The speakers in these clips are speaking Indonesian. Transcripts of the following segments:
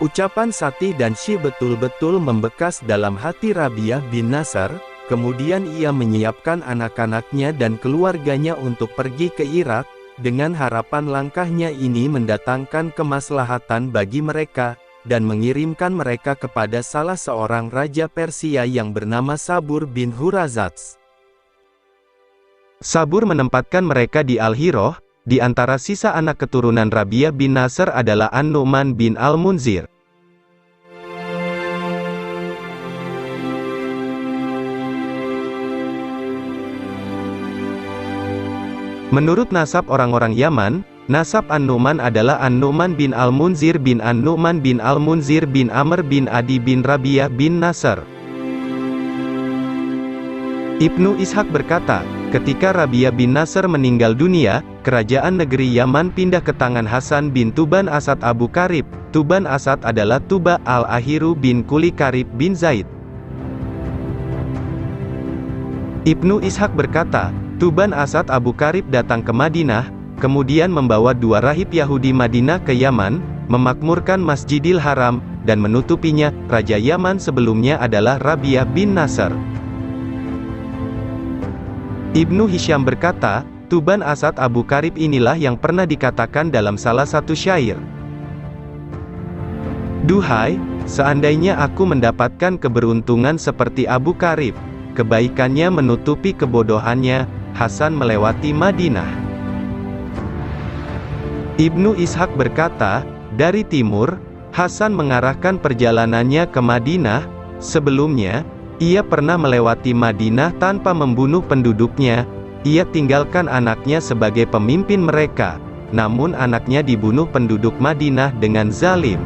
Ucapan Sati dan Shi betul-betul membekas dalam hati Rabi'ah bin Nasr. Kemudian ia menyiapkan anak-anaknya dan keluarganya untuk pergi ke Irak, dengan harapan langkahnya ini mendatangkan kemaslahatan bagi mereka, dan mengirimkan mereka kepada salah seorang raja Persia yang bernama Sabur bin Hurazats. Sabur menempatkan mereka di Al-Hiroh. Di antara sisa anak keturunan Rabi'ah bin Nasr adalah An-Nu'man bin Al-Munzir. Menurut nasab orang-orang Yaman, nasab An-Nu'man adalah An-Nu'man bin Al-Munzir bin An-Nu'man bin Al-Munzir bin Amr bin Adi bin Rabi'ah bin Nasr. Ibnu Ishaq berkata, ketika Rabi'ah bin Nasr meninggal dunia, kerajaan negeri Yaman pindah ke tangan Hasan bin Tuban Asad Abu Karib. Tuban Asad adalah Tuba al-Ahiru bin Kuli Karib bin Zaid. Ibnu Ishaq berkata, Tuban Asad Abu Karib datang ke Madinah, kemudian membawa 2 rahib Yahudi Madinah ke Yaman, memakmurkan Masjidil Haram, dan menutupinya. Raja Yaman sebelumnya adalah Rabi'ah bin Nasr. Ibnu Hisham berkata, Tuban Asad Abu Karib inilah yang pernah dikatakan dalam salah satu syair. Duhai, seandainya aku mendapatkan keberuntungan seperti Abu Karib, kebaikannya menutupi kebodohannya. Hasan melewati Madinah. Ibnu Ishaq berkata, dari timur, Hasan mengarahkan perjalanannya ke Madinah. Sebelumnya, ia pernah melewati Madinah tanpa membunuh penduduknya. Ia tinggalkan anaknya sebagai pemimpin mereka, namun anaknya dibunuh penduduk Madinah dengan zalim.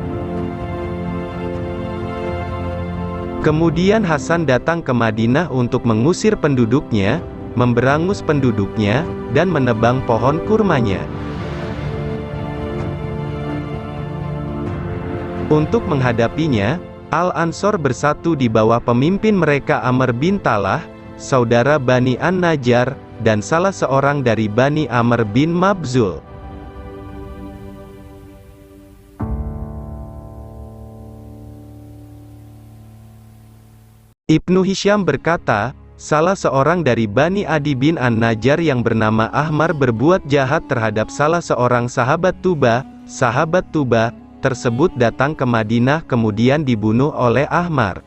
Kemudian Hasan datang ke Madinah untuk mengusir penduduknya, memberangus penduduknya, dan menebang pohon kurmanya. Untuk menghadapinya, Al-Ansor bersatu di bawah pemimpin mereka Amr bin Talah, saudara Bani An-Najjar, dan salah seorang dari Bani Amr bin Mabzul. Ibnu Hisham berkata, salah seorang dari Bani Adi bin An-Najjar yang bernama Ahmar berbuat jahat terhadap salah seorang sahabat Tuba. Sahabat Tuba tersebut datang ke Madinah kemudian dibunuh oleh Ahmar.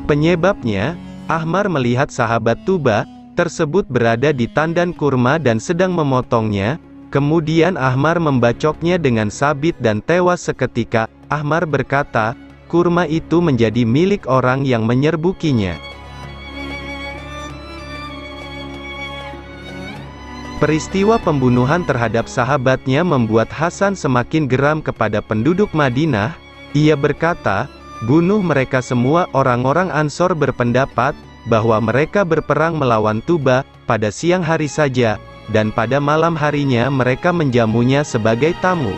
Penyebabnya, Ahmar melihat sahabat Tuba tersebut berada di tandan kurma dan sedang memotongnya. Kemudian Ahmar membacoknya dengan sabit dan tewas seketika. Ahmar berkata, kurma itu menjadi milik orang yang menyerbukinya. Peristiwa pembunuhan terhadap sahabatnya membuat Hasan semakin geram kepada penduduk Madinah. Ia berkata, bunuh mereka semua. Orang-orang Ansor berpendapat bahwa mereka berperang melawan Tuba pada siang hari saja, dan pada malam harinya mereka menjamunya sebagai tamu.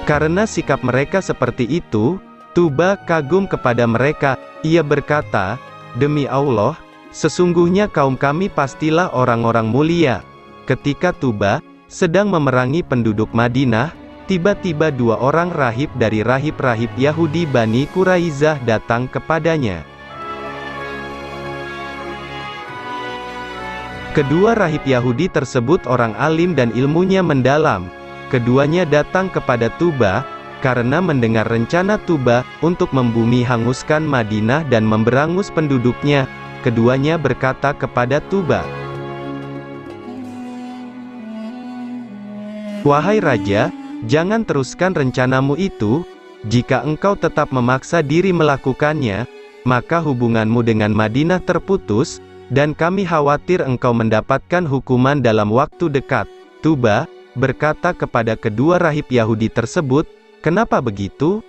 Karena sikap mereka seperti itu, Tuba kagum kepada mereka. Ia berkata, demi Allah, sesungguhnya kaum kami pastilah orang-orang mulia. Ketika Tuba sedang memerangi penduduk Madinah, tiba-tiba 2 orang rahib dari rahib-rahib Yahudi Bani Quraizah datang kepadanya. Kedua rahib Yahudi tersebut orang alim dan ilmunya mendalam. Keduanya datang kepada Tuba, karena mendengar rencana Tuba untuk membumi hanguskan Madinah dan memberangus penduduknya. Keduanya berkata kepada Tuba, wahai raja, jangan teruskan rencanamu itu. Jika engkau tetap memaksa diri melakukannya, maka hubunganmu dengan Madinah terputus, dan kami khawatir engkau mendapatkan hukuman dalam waktu dekat. Tuba berkata kepada kedua rahib Yahudi tersebut, kenapa begitu?